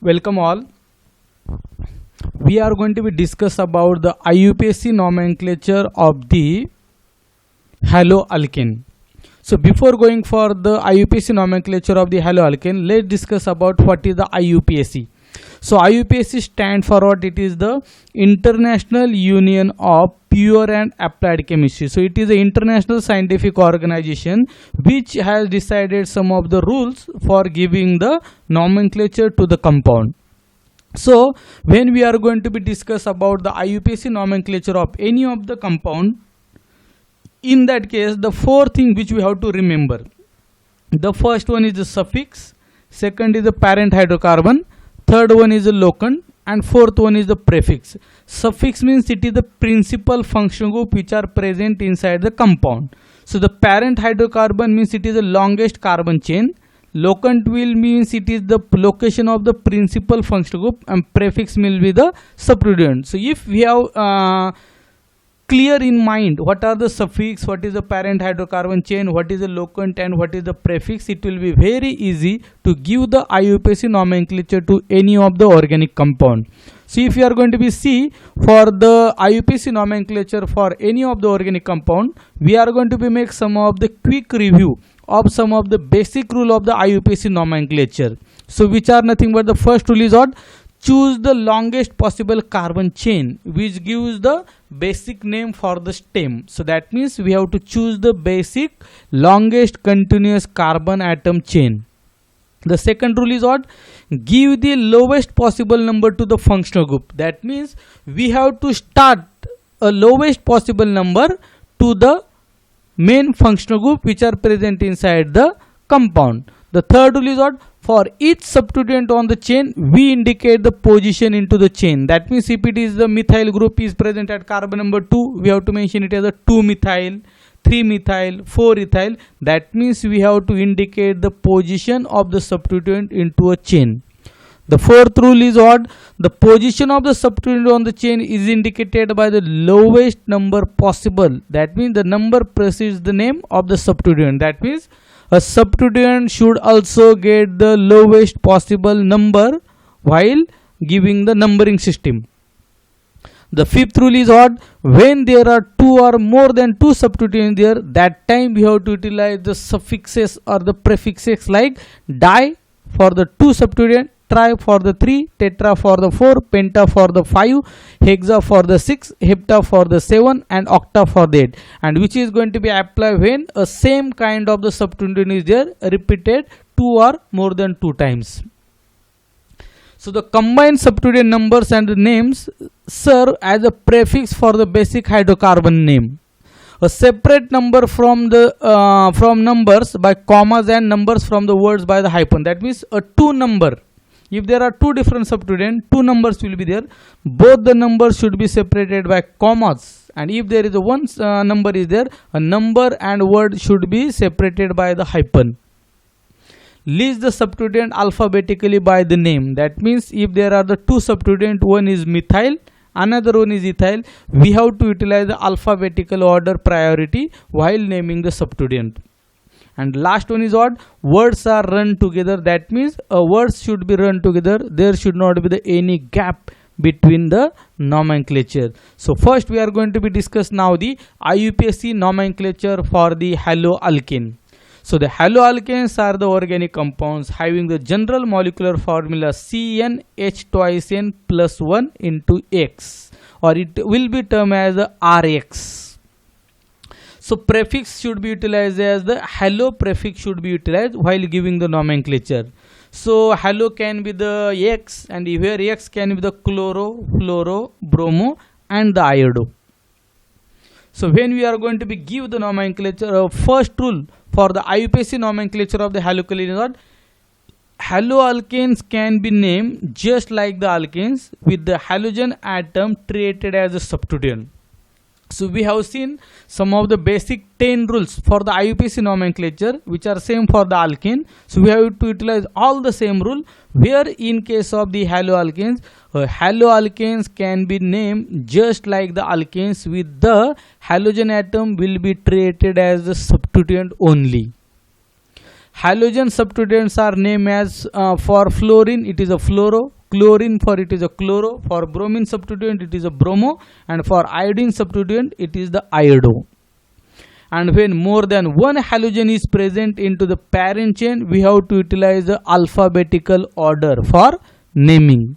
Welcome all. We are going to be discuss about the IUPAC nomenclature of the haloalkane. So before going for the IUPAC nomenclature of the haloalkane, let's discuss about what is the IUPAC. So IUPAC stand for what? It is the International Union of Pure and Applied Chemistry. So it is an international scientific organization which has decided some of the rules for giving the nomenclature to the compound. So when we are going to be discuss about the IUPAC nomenclature of any of the compound, in that case the four things which we have to remember. The first one is the suffix, second is the parent hydrocarbon, third one is the locant, and fourth one is the prefix. Suffix means it is the principal functional group which are present inside the compound. So the parent hydrocarbon means it is the longest carbon chain. Locant will means it is the location of the principal functional group, and prefix will be the substituent. So if we have clear in mind what are the suffix, what is the parent hydrocarbon chain, what is the locant, and what is the prefix, it will be very easy to give the IUPAC nomenclature to any of the organic compound. So if you are going to be see for the IUPAC nomenclature for any of the organic compound, we are going to be make some of the quick review of some of the basic rule of the IUPAC nomenclature. So which are nothing but the first rule is what? Choose the longest possible carbon chain, which gives the basic name for the stem. So that means we have to choose the basic longest continuous carbon atom chain. The second rule is what? Give the lowest possible number to the functional group. That means we have to start a lowest possible number to the main functional group which are present inside the compound. The third rule is what? For each substituent on the chain, we indicate the position into the chain. That means if it is the methyl group is present at carbon number 2, we have to mention it as a 2-methyl, 3-methyl, 4-ethyl. That means we have to indicate the position of the substituent into a chain. The fourth rule is what? The position of the substituent on the chain is indicated by the lowest number possible. That means the number precedes the name of the substituent. That means a substituent should also get the lowest possible number while giving the numbering system. The fifth rule is what? When there are two or more than two substituents there, that time we have to utilize the suffixes or the prefixes like di for the 2 substituent, tri for the 3, tetra for the 4, penta for the 5, hexa for the 6, hepta for the 7, and octa for the 8, and which is going to be applied when a same kind of the substituent is there repeated 2 or more than 2 times. So the combined substituent numbers and the names serve as a prefix for the basic hydrocarbon name. A separate number from the from numbers by commas and numbers from the words by the hyphen. That means a 2 number. If there are 2 different substituents, 2 numbers will be there. Both the numbers should be separated by commas. And if there is a one number is there, a number and word should be separated by the hyphen. List the substituent alphabetically by the name. That means if there are the 2 substituents, one is methyl, another one is ethyl, we have to utilize the alphabetical order priority while naming the substituent. And last one is what? Words are run together. That means words should be run together. There should not be any gap between the nomenclature. So first we are going to be discuss now the IUPAC nomenclature for the haloalkane. So the haloalkanes are the organic compounds having the general molecular formula CnH twice n plus 1 into X, or it will be termed as the RX. So prefix should be utilized as the halo prefix should be utilized while giving the nomenclature. So halo can be the X, and here X can be the chloro, fluoro, bromo, and the iodo. So when we are going to be give the nomenclature, first rule for the IUPAC nomenclature of the haloalkane is what? Haloalkanes can be named just like the alkanes with the halogen atom treated as a substituent. So we have seen some of the basic 10 rules for the IUPAC nomenclature which are same for the alkane. So we have to utilize all the same rule, where in case of the haloalkanes, haloalkanes can be named just like the alkanes with the halogen atom will be treated as a substituent only. Halogen substituents are named as for fluorine it is a fluoro, chlorine for it is a chloro, for bromine substituent it is a bromo, and for iodine substituent it is the iodo. And when more than one halogen is present into the parent chain, we have to utilize the alphabetical order for naming.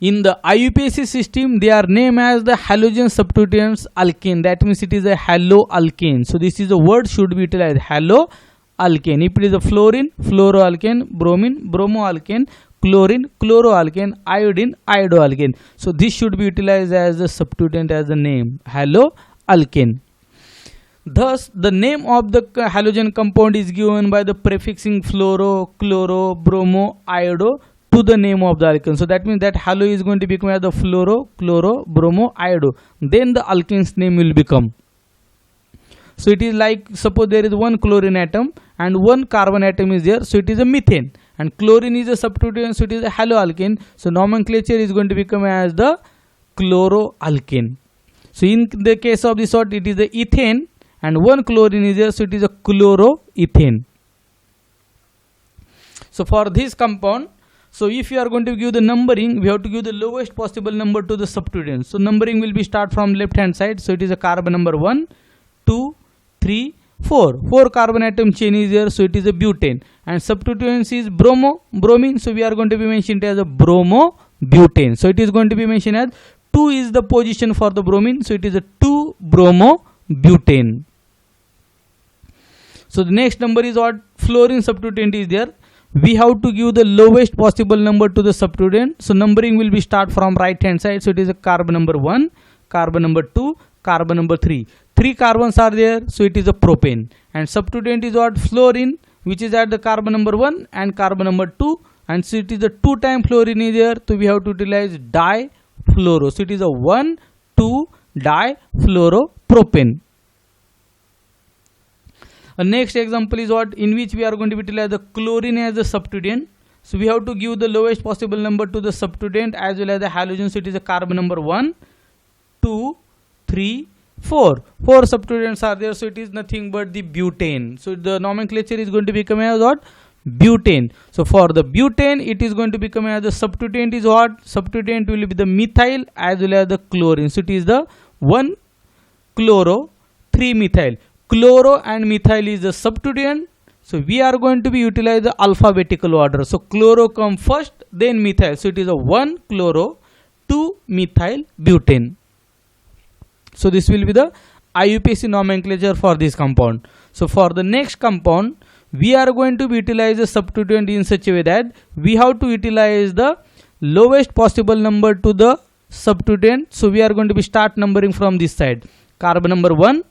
In the IUPAC system, they are named as the halogen substituents alkane. That means it is a haloalkane. So this is the word should be utilized, haloalkane. If it is a fluorine, fluoroalkane, bromine, bromoalkane, chlorine, chloroalkane, iodine, iodoalkane. So this should be utilized as the substituent as the name, haloalkane. Thus, the name of the halogen compound is given by the prefixing fluoro, chloro, bromo, iodo to the name of the alkane. So that means that halo is going to become as the fluoro, chloro, bromo, iodo. Then the alkane's name will become. So it is like, suppose there is one chlorine atom and one carbon atom is there. So it is a methane. And chlorine is a substituent, so it is a haloalkane. So nomenclature is going to become as the chloroalkane. So in the case of this sort, it is the ethane. And one chlorine is there, so it is a chloroethane. So for this compound, so if you are going to give the numbering, we have to give the lowest possible number to the substituents. So numbering will be start from left hand side. So it is a carbon number 1, 2, 3, 4. 4 carbon atom chain is there, so it is a butane. And substituents is bromine. So we are going to be mentioned as a bromobutane. So it is going to be mentioned as 2 is the position for the bromine. So it is a 2-bromobutane. So the next number is what? Fluorine substituent is there. We have to give the lowest possible number to the substituent. So numbering will be start from right hand side. So it is a carbon number 1, carbon number 2, carbon number 3. 3 carbons are there, so it is a propane. And substituent is what? Fluorine, which is at the carbon number 1 and carbon number 2. And so it is a 2 time fluorine is there, so we have to utilize difluoro. So it is a 1,2-difluoropropane. Next example is what? In which we are going to utilize the chlorine as a substituent. So we have to give the lowest possible number to the substituent as well as the halogen. So it is a carbon number 1, 2, 3, 4. 4 substituents are there, so it is nothing but the butane. So the nomenclature is going to become as what? Butane. So for the butane, it is going to become as the substituent is what? Substituent will be the methyl as well as the chlorine. So it is the 1 chloro, 3 methyl. Chloro and methyl is the substituent. So we are going to be utilize the alphabetical order. So chloro come first, then methyl. So it is a 1 chloro, 2 methyl butane. So this will be the IUPAC nomenclature for this compound. So for the next compound, we are going to utilize the substituent in such a way that we have to utilize the lowest possible number to the substituent. So we are going to be start numbering from this side. Carbon number 1,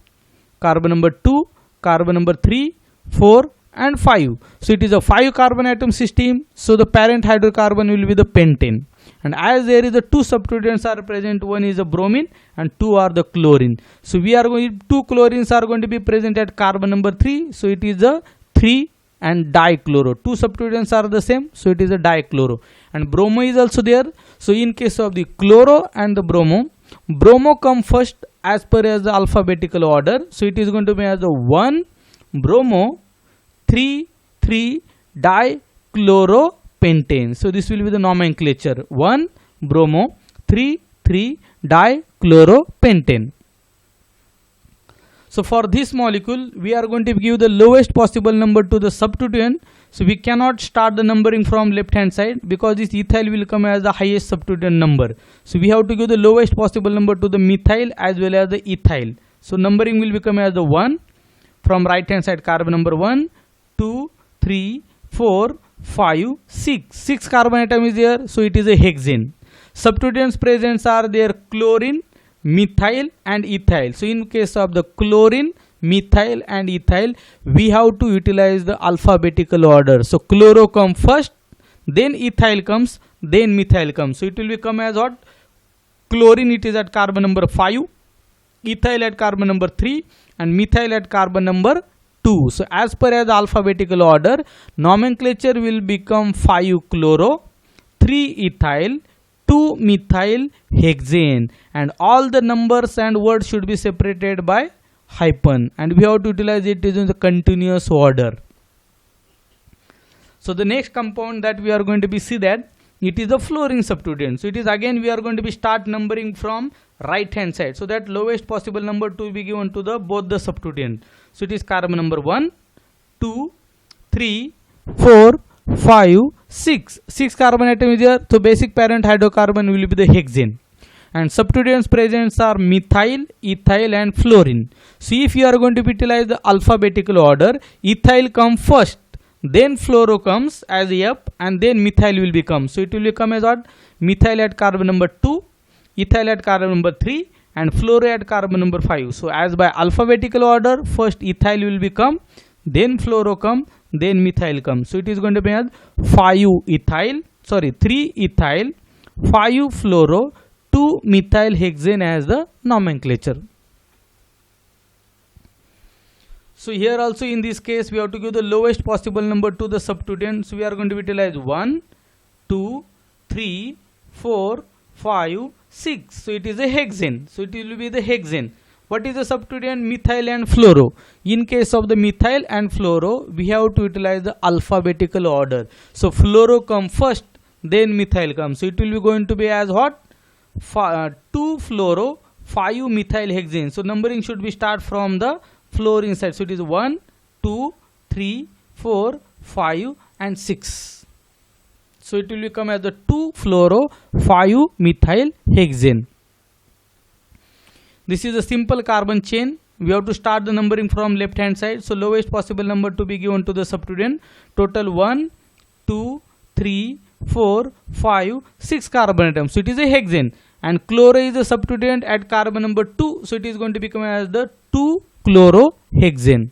carbon number 2, carbon number 3, 4 and 5. So it is a 5 carbon atom system. So the parent hydrocarbon will be the pentane. And as there is the 2 substituents are present, one is a bromine and 2 are the chlorine. So we are going 2 chlorines are going to be present at carbon number 3. So it is a 3 and dichloro. 2 substituents are the same. So it is a dichloro. And bromo is also there. So in case of the chloro and the bromo come first as per as the alphabetical order. So it is going to be as a 1 bromo, 3 dichloro-pentane. So this will be the nomenclature. 1 bromo, 3 dichloro-pentane. So for this molecule, we are going to give the lowest possible number to the substituent. So we cannot start the numbering from left hand side because this ethyl will come as the highest substituent number. So we have to give the lowest possible number to the methyl as well as the ethyl. So numbering will become as the 1 from right hand side, carbon number 1, 2, 3, 4, 5, 6. 6 carbon atom is there, so it is a hexane. Substituents present are there chlorine, methyl and ethyl. So in case of the chlorine, methyl and ethyl, we have to utilize the alphabetical order. So chloro comes first, then ethyl comes, then methyl comes. So it will become as what? Chlorine it is at carbon number 5, ethyl at carbon number 3 and methyl at carbon number 2. So as per as alphabetical order, nomenclature will become 5 chloro, 3 ethyl, 2 methyl hexane, and all the numbers and words should be separated by hyphen, and we have to utilize it in the continuous order. So the next compound that we are going to be see that it is the fluorine substituent. So it is again we are going to be start numbering from right hand side, so that lowest possible number to be given to the both the substituent. So it is carbon number 1, 2, 3, 4, 5, 6. 6 carbon atom is there. So basic parent hydrocarbon will be the hexane. And substituents present are methyl, ethyl and fluorine. So if you are going to utilize the alphabetical order, ethyl come first, then fluoro comes as F, and then methyl will become. So it will become as what? Methyl at carbon number 2, ethyl at carbon number 3 and fluoro at carbon number 5. So as by alphabetical order, first ethyl will become, then fluoro come, then methyl come. So it is going to be as 3 ethyl, 5 fluoro, 2 methyl hexane as the nomenclature. So here also in this case we have to give the lowest possible number to the substituent. So we are going to utilize 1, 2, 3, 4, 5, 6. So it is a hexane. So it will be the hexane. What is the substituent? Methyl and fluoro. In case of the methyl and fluoro, we have to utilize the alphabetical order. So fluoro come first, then methyl comes. So it will be going to be as what? 2 fluoro, 5 methyl hexane. So numbering should be start from the fluorine side. So it is 1, 2, 3, 4, 5 and 6. So it will become as the 2 fluoro, 5 methyl hexane. This is a simple carbon chain. We have to start the numbering from left hand side. So lowest possible number to be given to the substituent. Total 1, 2, 3, 4, 5, 6 carbon atoms. So it is a hexane. And chloro is the substituent at carbon number 2. So it is going to become as the 2 chlorohexane.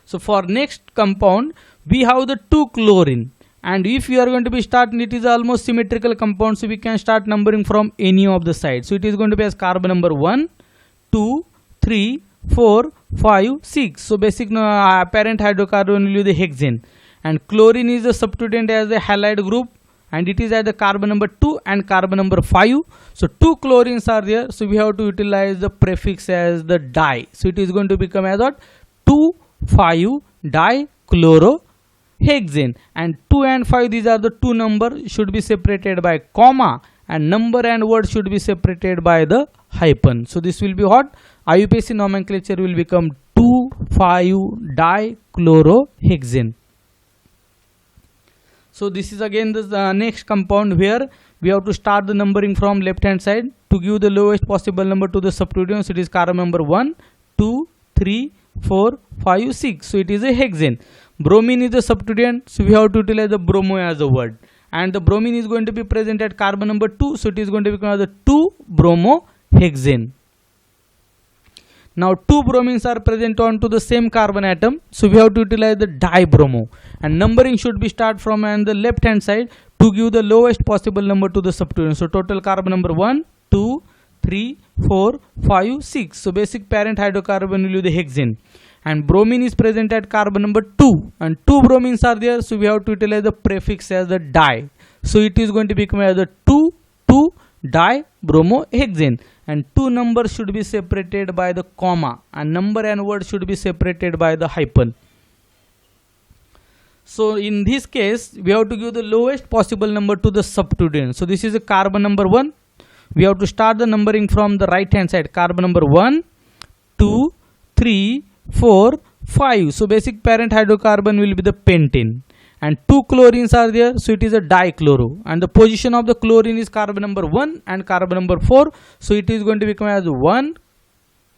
So for next compound, we have the 2 chlorine. And if you are going to be starting, it is almost symmetrical compound. So we can start numbering from any of the sides. So it is going to be as carbon number 1, 2, 3, 4, 5, 6. So basic parent hydrocarbon will be the hexane. And chlorine is the substituent as a halide group. And it is at the carbon number 2 and carbon number 5. So 2 chlorines are there. So we have to utilize the prefix as the di. So it is going to become as what? 2,5-dichlorohexane. And 2 and 5, these are the two numbers should be separated by comma. And number and word should be separated by the hyphen. So this will be what? IUPAC nomenclature will become 2,5-dichlorohexane. So this is again the next compound where we have to start the numbering from left hand side to give the lowest possible number to the substituent. So it is carbon number 1, 2, 3, 4, 5, 6. So it is a hexane. Bromine is the substituent. So we have to utilize the bromo as a word. And the bromine is going to be present at carbon number 2. So it is going to become the 2-bromohexane. Now 2 bromines are present onto the same carbon atom. So we have to utilize the dibromo. And numbering should be start from on the left hand side to give the lowest possible number to the substituent. So total carbon number 1, 2, 3, 4, 5, 6. So basic parent hydrocarbon will be the hexane. And bromine is present at carbon number 2. And 2 bromines are there. So we have to utilize the prefix as the di. So it is going to become as the 2,2-dibromohexane. And 2 numbers should be separated by the comma. And number and word should be separated by the hyphen. So in this case, we have to give the lowest possible number to the substituent. So this is a carbon number 1. We have to start the numbering from the right hand side. Carbon number 1, 2, 3, 4, 5. So basic parent hydrocarbon will be the pentane. And 2 chlorines are there. So it is a dichloro. And the position of the chlorine is carbon number 1 and carbon number 4. So it is going to become as 1,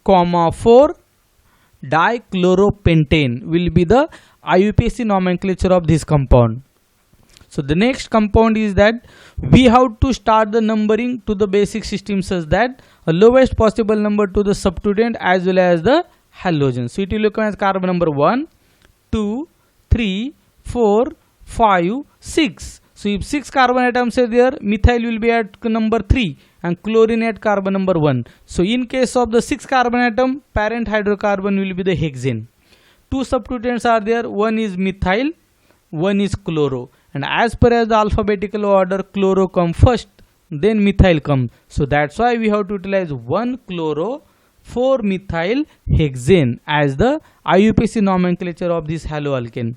4 dichloropentane will be the IUPAC nomenclature of this compound. So the next compound is that we have to start the numbering to the basic system such that a lowest possible number to the substituent as well as the halogen. So it will become as carbon number 1, 2, 3, 4, 5, 6. So if 6 carbon atoms are there, methyl will be at number 3 and chlorine at carbon number 1. So in case of the 6 carbon atom, parent hydrocarbon will be the hexane. 2 substituents are there. One is methyl, one is chloro. And as per as the alphabetical order, chloro come first, then methyl come. So that's why we have to utilize 1 chloro, 4 methyl hexane as the IUPAC nomenclature of this haloalkane.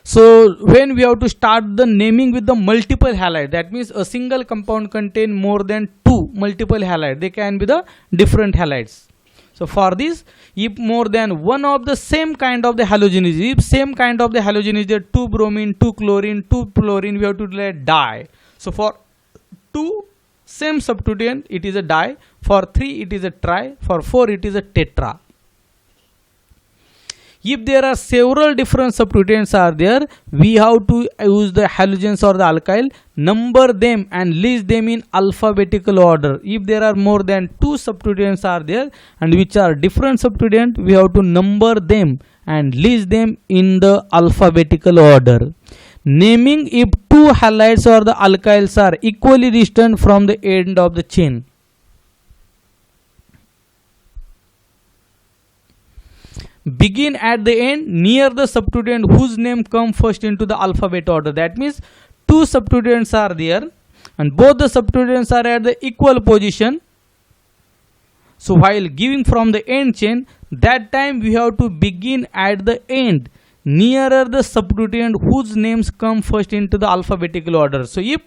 So when we have to start the naming with the multiple halide, that means a single compound contain more than two multiple halide. They can be the different halides. So for this, if more than one of the same kind of the halogen is, if same kind of the halogen is there, 2 bromine, 2 chlorine, 2 fluorine, we have to delete di. So for 2 same substituent, it is a di. For 3, it is a tri. For 4, it is a tetra. If there are several different substituents are there, we have to use the halogens or the alkyl, number them and list them in alphabetical order. If there are more than 2 substituents are there and which are different substituent, we have to number them and list them in the alphabetical order. Naming if 2 halides or the alkyls are equally distant from the end of the chain. Begin at the end near the substituent whose name come first into the alphabet order. That means 2 substituents are there and both the substituents are at the equal position. So while giving from the end chain, that time we have to begin at the end nearer the substituent whose names come first into the alphabetical order. So if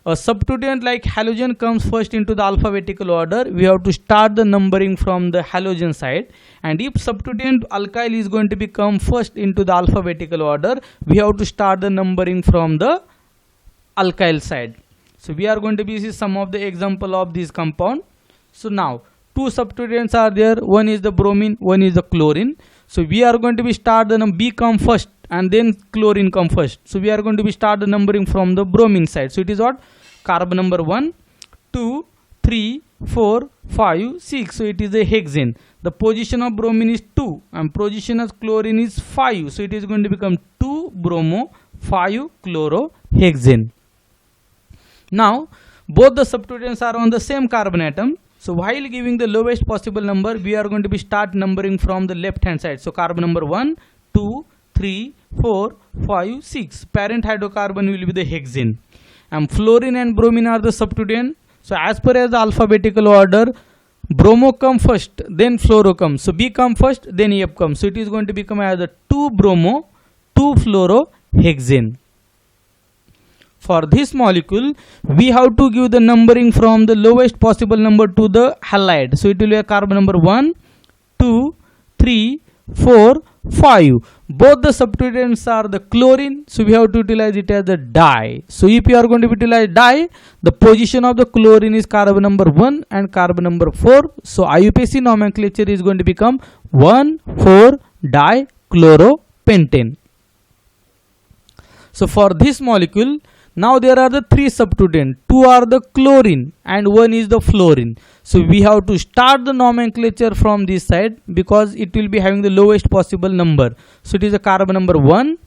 a substituent like halogen comes first into the alphabetical order, we have to start the numbering from the halogen side, and if substituent alkyl is going to become first into the alphabetical order, we have to start the numbering from the alkyl side. So we are going to be see some of the example of this compound. So now 2 substituents are there, one is the bromine, one is the chlorine. So we are going to be start the B come first and then chlorine come first. So we are going to be start the numbering from the bromine side. So it is what? Carbon number 1, 2, 3, 4, 5, 6. So it is a hexane. The position of bromine is 2 and position of chlorine is 5. So it is going to become 2 bromo, 5 chloro hexane. Now both the substituents are on the same carbon atom. So while giving the lowest possible number, we are going to be start numbering from the left hand side. So carbon number 1, 2, 3, 4, 5, 6. Parent hydrocarbon will be the hexane. And fluorine and bromine are the substituent. So as per as the alphabetical order, bromo come first, then fluoro comes. So B come first, then F comes. So it is going to become as a 2 bromo, 2 fluoro hexane. For this molecule, we have to give the numbering from the lowest possible number to the halide. So it will be a carbon number 1, 2, 3, 4, 5. Both the substituents are the chlorine, so we have to utilize it as the di. So if you are going to utilize di, the position of the chlorine is carbon number 1 and carbon number 4. So IUPAC nomenclature is going to become 1,4-dichloro-pentane. So for this molecule, now there are the 3 substituents. 2 are the chlorine and 1 is the fluorine. So we have to start the nomenclature from this side because it will be having the lowest possible number. So it is a carbon number 1,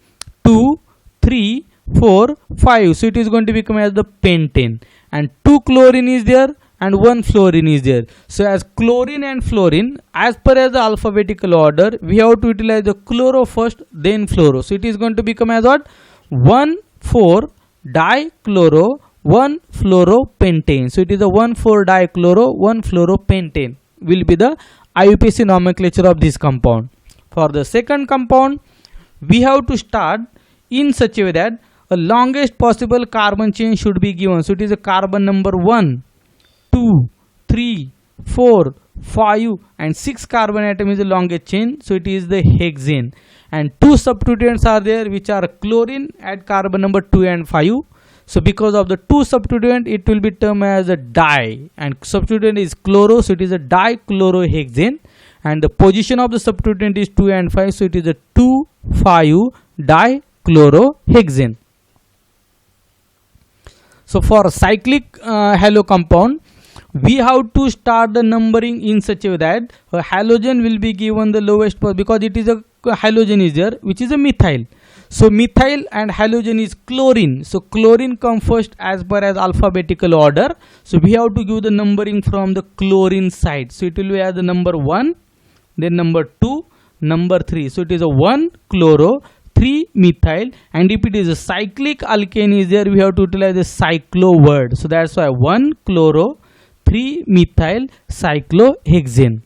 2, 3, 4, 5. So it is going to become as the pentane. And 2 chlorine is there and 1 fluorine is there. So as chlorine and fluorine, as per as the alphabetical order, we have to utilize the chloro first, then fluoro. So it is going to become as what? 1,4-dichloro, 1,fluoropentane. So it is a 1,4-dichloro, 1,fluoropentane will be the IUPAC nomenclature of this compound. For the second compound, we have to start in such a way that a longest possible carbon chain should be given. So it is a carbon number 1, 2, 3, 4, 5 and 6 carbon atom is the longest chain. So it is the hexane. And 2 substituents are there which are chlorine at carbon number 2 and 5. So because of the 2 substituent, it will be termed as a di, and substituent is chloro, so it is a dichlorohexane, and the position of the substituent is 2 and 5, so it is a 2,5-dichlorohexane. So for cyclic halo compound, we have to start the numbering in such a way that a halogen will be given the lowest because it is a halogen is there which is a methyl. So methyl and halogen is chlorine. So chlorine come first as per as alphabetical order. So we have to give the numbering from the chlorine side. So it will be as the number 1, then number 2, number 3. So it is a 1 chloro, 3 methyl, and if it is a cyclic alkane is there, we have to utilize the cyclo word. So that's why 1 chloro, 3 methyl cyclohexane.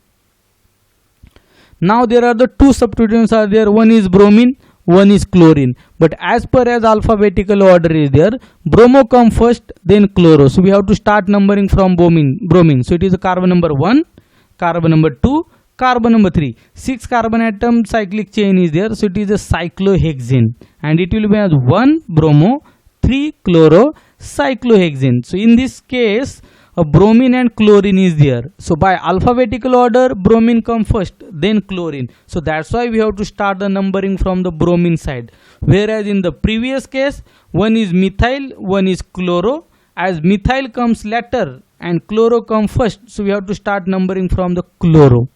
Now there are the 2 substituents are there. One is bromine, one is chlorine. But as per as alphabetical order is there, bromo come first, then chloro. So we have to start numbering from bromine. So it is a carbon number 1, carbon number 2, carbon number 3. 6 carbon atom cyclic chain is there. So it is a cyclohexane, and it will be as 1 bromo, 3 chloro, cyclohexane. So in this case, a bromine and chlorine is there. So by alphabetical order, bromine come first, then chlorine. So that's why we have to start the numbering from the bromine side. Whereas in the previous case, one is methyl, one is chloro. As methyl comes later and chloro come first, so we have to start numbering from the chloro.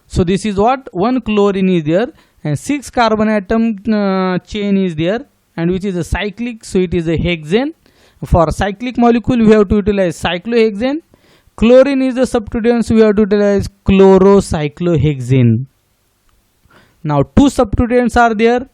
So this is what, 1 chlorine is there and 6 carbon atom chain is there, and which is a cyclic, so it is a hexane. For cyclic molecule, we have to utilize cyclohexane. Chlorine is the substituent, so we have to utilize chlorocyclohexane. Now 2 substituents are there.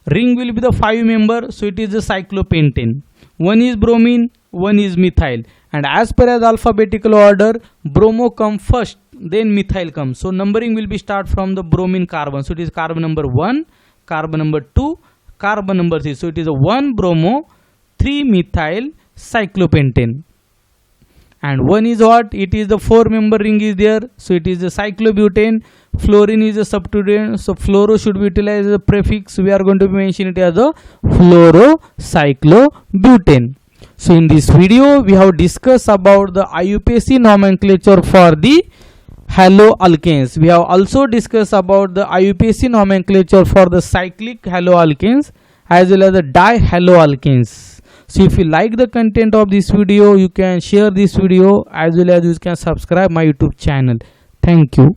Ring will be the 5 member, so it is the cyclopentane. One is bromine, one is methyl, and as per as alphabetical order, bromo come first, then methyl comes. So numbering will be start from the bromine carbon. So it is carbon number 1, carbon number 2, carbon number 3. So it is a 1 bromo, 3 methyl cyclopentane, and one is what, it is the 4 member ring is there, so it is the cyclobutane. Fluorine is a substituent, so fluoro should be utilized as a prefix. We are going to mention it as a fluorocyclobutane. So in this video we have discussed about the IUPAC nomenclature for the haloalkanes. We have also discussed about the IUPAC nomenclature for the cyclic haloalkanes as well as the dihaloalkanes. So if you like the content of this video, you can share this video as well as you can subscribe my YouTube channel. Thank you.